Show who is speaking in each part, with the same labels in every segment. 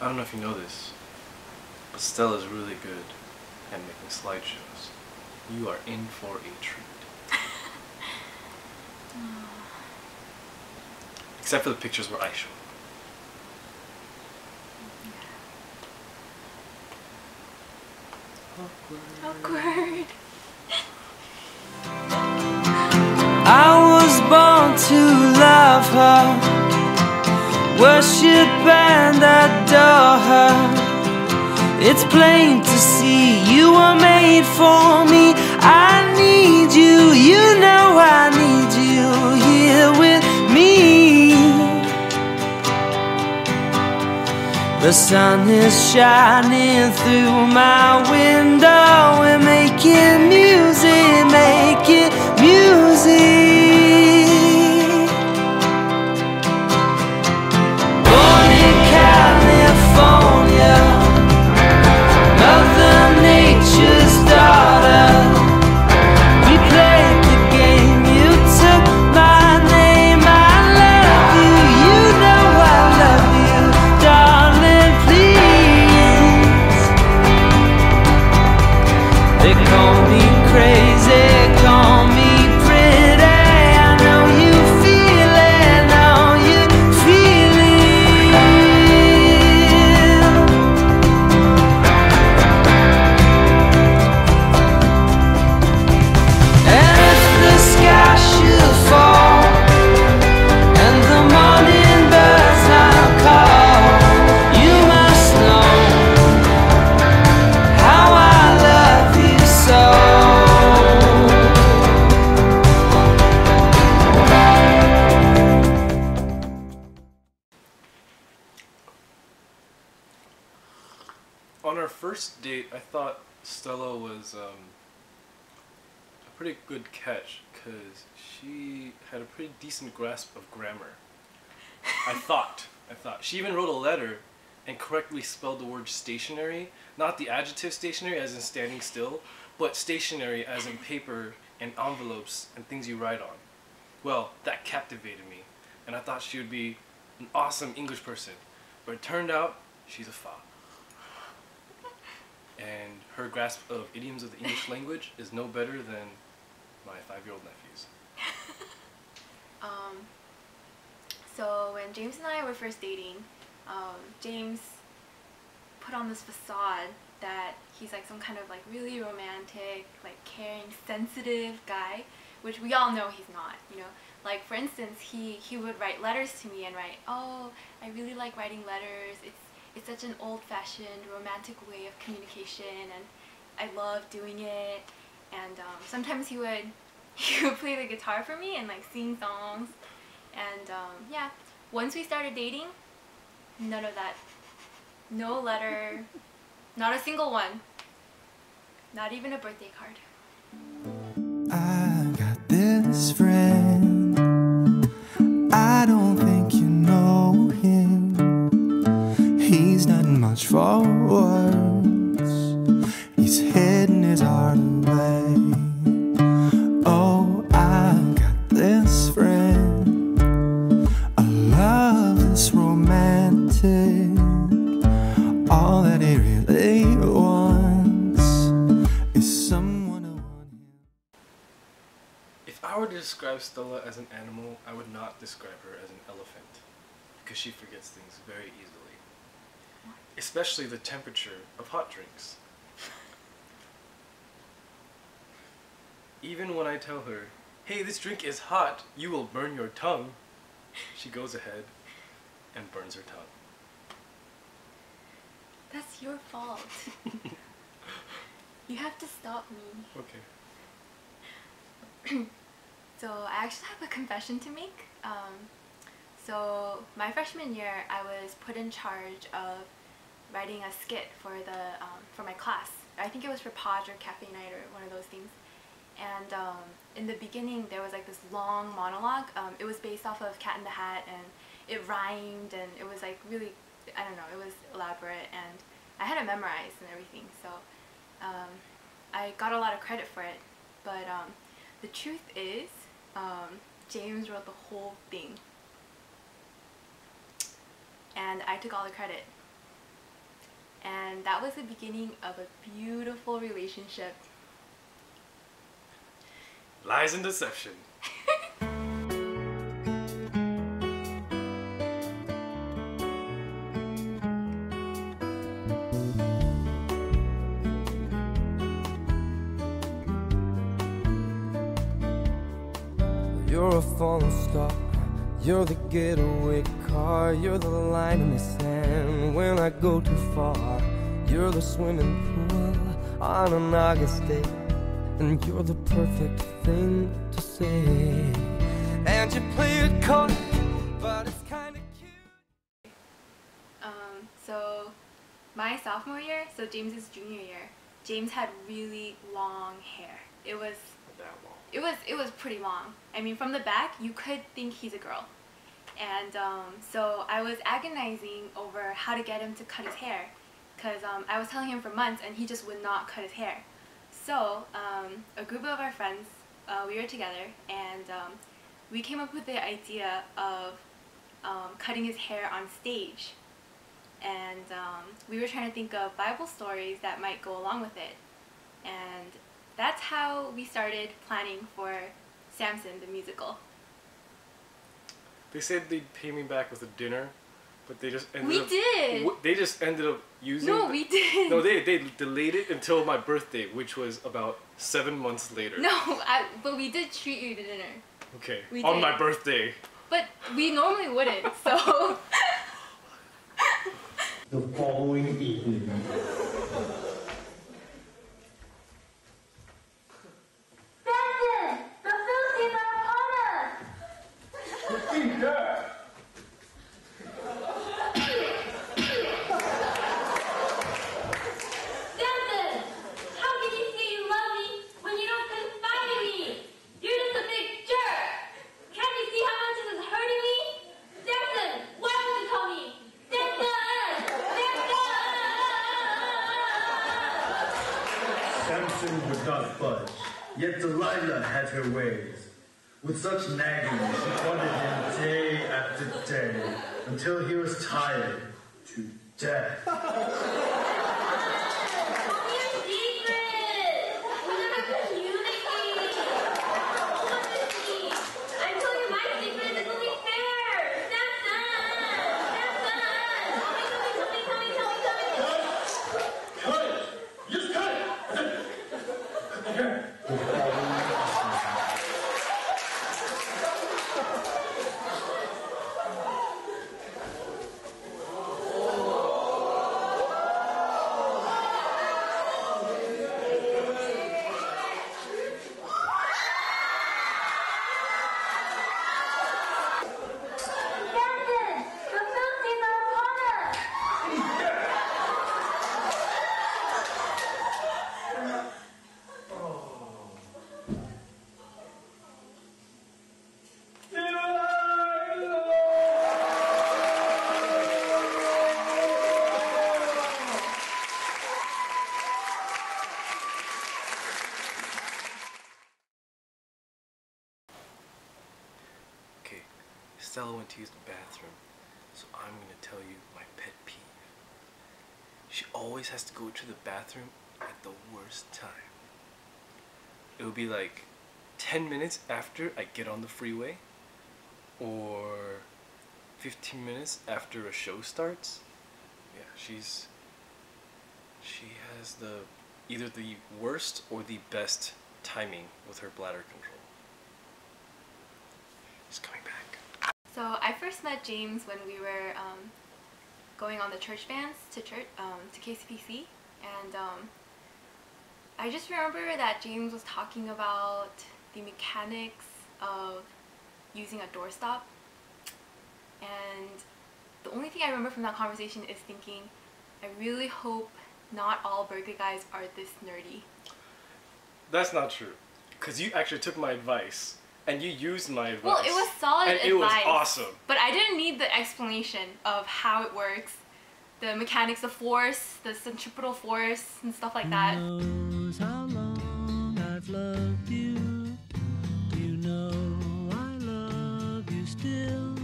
Speaker 1: I don't know if you know this, but Stella's really good at making slideshows. You are in for a treat. Except for the pictures where I show up.
Speaker 2: Awkward.
Speaker 3: I was born to love her, worship and adore her. It's plain to see you were made for me. I need you, you know I need you here with me. The sun is shining through my window. We're making music, making music. Born in California, Mother Nature's daughter. We played the game, you took my name. I love you, you know I love you, darling, please. They call me crazy, call me pretty. I know you feel it, know you feel it. And if the sky should fall and the morning birds now call, you must know how I love you so.
Speaker 1: On our first date, I thought Stella was a pretty good catch because she had a pretty decent grasp of grammar. I thought. She even wrote a letter and correctly spelled the word stationary, not the adjective stationary as in standing still, but stationary as in paper and envelopes and things you write on. Well, that captivated me, and I thought she would be an awesome English person, but it turned out she's a fop. And her grasp of idioms of the English language is no better than my 5-year-old nephew's.
Speaker 2: So when James and I were first dating, James put on this facade that he's like some kind of like really romantic, like caring, sensitive guy, which we all know he's not, you know. Like for instance, he would write letters to me and write, "Oh, I really like writing letters. It's such an old-fashioned, romantic way of communication, and I love doing it." And sometimes he would play the guitar for me and like sing songs. And yeah, once we started dating, none of that. No letter, not a single one. Not even a birthday card.
Speaker 3: I got this friend, I don't think you know him. He's not much for words, he's hidden his heart away. Oh, I got this friend, a love that's romantic. All that he really wants is someone who wants him.
Speaker 1: If I were to describe Stella as an animal, I would not describe her as an elephant, because she forgets things very easily. Especially the temperature of hot drinks. Even when I tell her, "Hey, this drink is hot, you will burn your tongue," she goes ahead and burns her tongue.
Speaker 2: That's your fault. You have to stop me.
Speaker 1: Okay.
Speaker 2: So I actually have a confession to make. So my freshman year, I was put in charge of writing a skit for my class. I think it was for Podge or Cafe Night or one of those things. And in the beginning, there was like this long monologue. It was based off of Cat in the Hat, and it rhymed, and it was like really, I don't know, it was elaborate, and I had it memorized and everything. So I got a lot of credit for it. But the truth is, James wrote the whole thing, and I took all the credit. And that was the beginning of a beautiful relationship.
Speaker 1: Lies and deception.
Speaker 3: You're a falling star, you're the getaway car, you're the line in the sand when I go too far. You're the swimming pool on an August day, and you're the perfect thing to say. And you play it coy, but it's kinda cute.
Speaker 2: So my sophomore year, so James's junior year, James had really long hair. It was pretty long. I mean, from the back, you could think he's a girl. And so I was agonizing over how to get him to cut his hair, because I was telling him for months and he just would not cut his hair. So a group of our friends, we were together, and we came up with the idea of cutting his hair on stage. And we were trying to think of Bible stories that might go along with it. And that's how we started planning for Samson the musical.
Speaker 1: They said they'd pay me back with a dinner, but they just ended up...
Speaker 2: We did!
Speaker 1: They just ended up using...
Speaker 2: No, we did!
Speaker 1: No, they delayed it until my birthday, which was about 7 months later.
Speaker 2: No, but we did treat you to dinner.
Speaker 1: Okay,
Speaker 2: We
Speaker 1: on
Speaker 2: did.
Speaker 1: my birthday.
Speaker 2: But we normally wouldn't, so...
Speaker 4: The following evening.
Speaker 5: Samson! The Philistines are upon us! Samson! How can you say you love me when you don't confide in me? You're just a big jerk! Can't you see how much this is hurting me? Samson! Why won't you tell me? Samson! Samson!
Speaker 4: Samson would not budge, yet Delilah had her ways. With such nagging, she taunted him day after day, until he was tired to death.
Speaker 5: Tell me your secret! We never communicate! What is he? I told you my secret is only fair! Samson! Samson! Tell me!
Speaker 4: Cut it! Just cut it! The following
Speaker 5: Samson! The Philistines are upon us!
Speaker 1: Okay, Stella went to use the bathroom, so I'm gonna tell you my pet peeve. She always has to go to the bathroom at the worst time. It would be like 10 minutes after I get on the freeway, or 15 minutes after a show starts. Yeah, she has either the worst or the best timing with her bladder control. She's coming back.
Speaker 2: So I first met James when we were going on the church vans to KCPC, and I just remember that James was talking about the mechanics of using a doorstop, and the only thing I remember from that conversation is thinking, I really hope not all burger guys are this nerdy.
Speaker 1: That's not true, because you actually took my advice and you used my advice.
Speaker 2: Well, it was solid
Speaker 1: and
Speaker 2: advice.
Speaker 1: it was awesome.
Speaker 2: But I didn't need the explanation of how it works, the mechanics of force, the centripetal force, and stuff like that.
Speaker 3: Knows how long I've loved you. You know I love you still.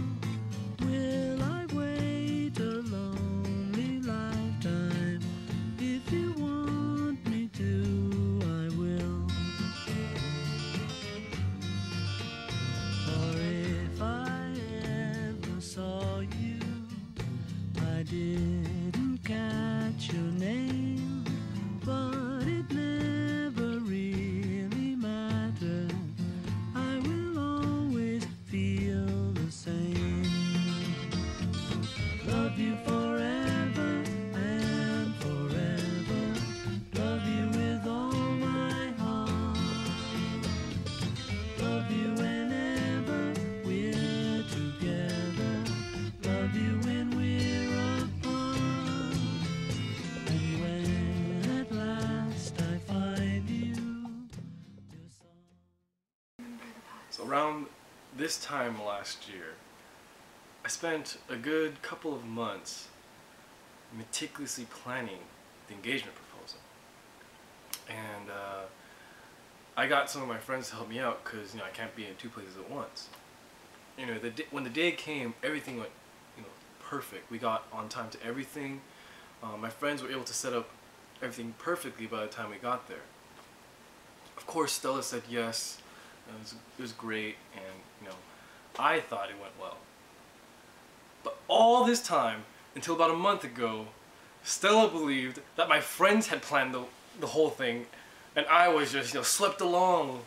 Speaker 3: Will I wait a lonely lifetime
Speaker 1: So around this time last year, I spent a good couple of months meticulously planning the engagement proposal. And I got some of my friends to help me out because, you know, I can't be in two places at once. You know, when the day came, everything went, you know, perfect. We got on time to everything. My friends were able to set up everything perfectly by the time we got there. Of course, Stella said yes. It was great, and you know, I thought it went well. But all this time, until about a month ago, Stella believed that my friends had planned the whole thing, and I was just, you know, swept along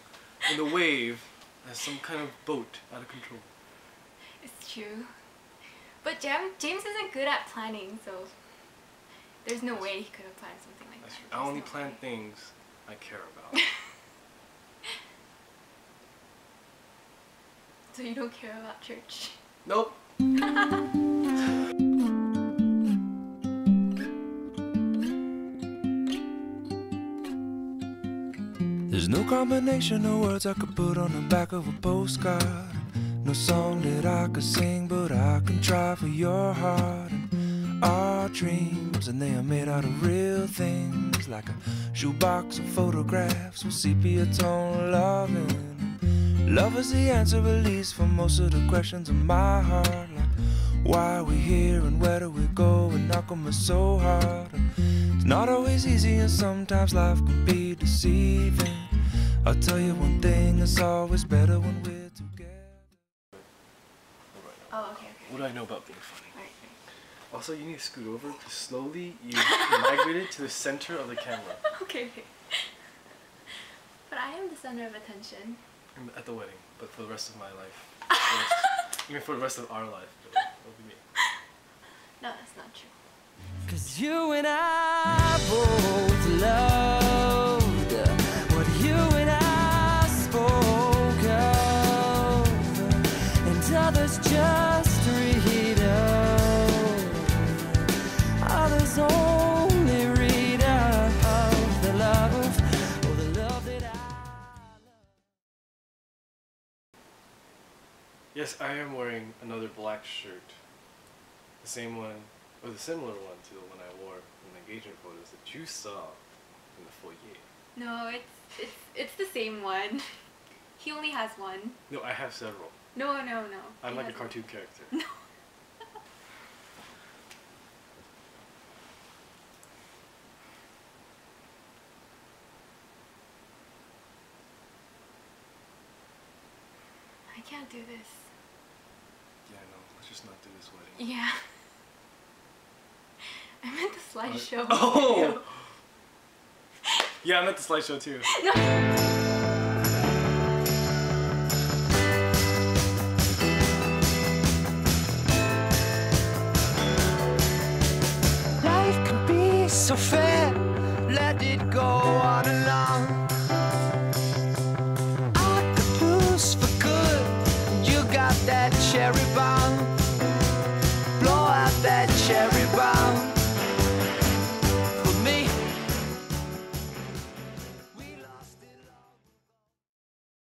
Speaker 1: in the wave as some kind of boat out of control.
Speaker 2: It's true. But James isn't good at planning, so there's no way he could have planned something like
Speaker 1: That's
Speaker 2: that.
Speaker 1: true. I only
Speaker 2: There's no
Speaker 1: plan
Speaker 2: way.
Speaker 1: things I care about.
Speaker 2: So you don't care about church?
Speaker 1: Nope.
Speaker 3: There's no combination of words I could put on the back of a postcard. No song that I could sing, but I can try for your heart. And our dreams, and they are made out of real things, like a shoebox of photographs with sepia tone loving. Love is the answer, at least, for most of the questions in my heart. Like, why are we here and where do we go? And how come it's so hard? It's not always easy, and sometimes life can be deceiving. I'll tell you one thing, it's always better when we're together.
Speaker 2: Oh, okay.
Speaker 1: What do I know about being funny?
Speaker 2: Right.
Speaker 1: Also, you need to scoot over because slowly you migrated to the center of the camera.
Speaker 2: Okay. But I am the center of attention.
Speaker 1: At the wedding, but for the rest of my life. Even for the rest of our life, it'll be me.
Speaker 2: No, that's not true.
Speaker 3: 'Cause you and I both loved what you and I spoke of, and others just read of. Others only read of the love, or the love that I love.
Speaker 1: Yes, I am wearing another black shirt. The same one, or the similar one to the one I wore in the engagement photos that you saw in the foyer.
Speaker 2: No, it's the same one. He only has one.
Speaker 1: No, I have several.
Speaker 2: No.
Speaker 1: I'm
Speaker 2: He
Speaker 1: like a
Speaker 2: has
Speaker 1: cartoon character.
Speaker 2: No. I can't do this.
Speaker 1: Yeah, no, let's just not do this wedding.
Speaker 2: Yeah. I meant the slideshow.
Speaker 1: Oh! Yeah, I'm at the slideshow too.
Speaker 3: Life can be so fair, let it go on and on. I could lose for good, you got that cherry bomb. Blow out that cherry bomb.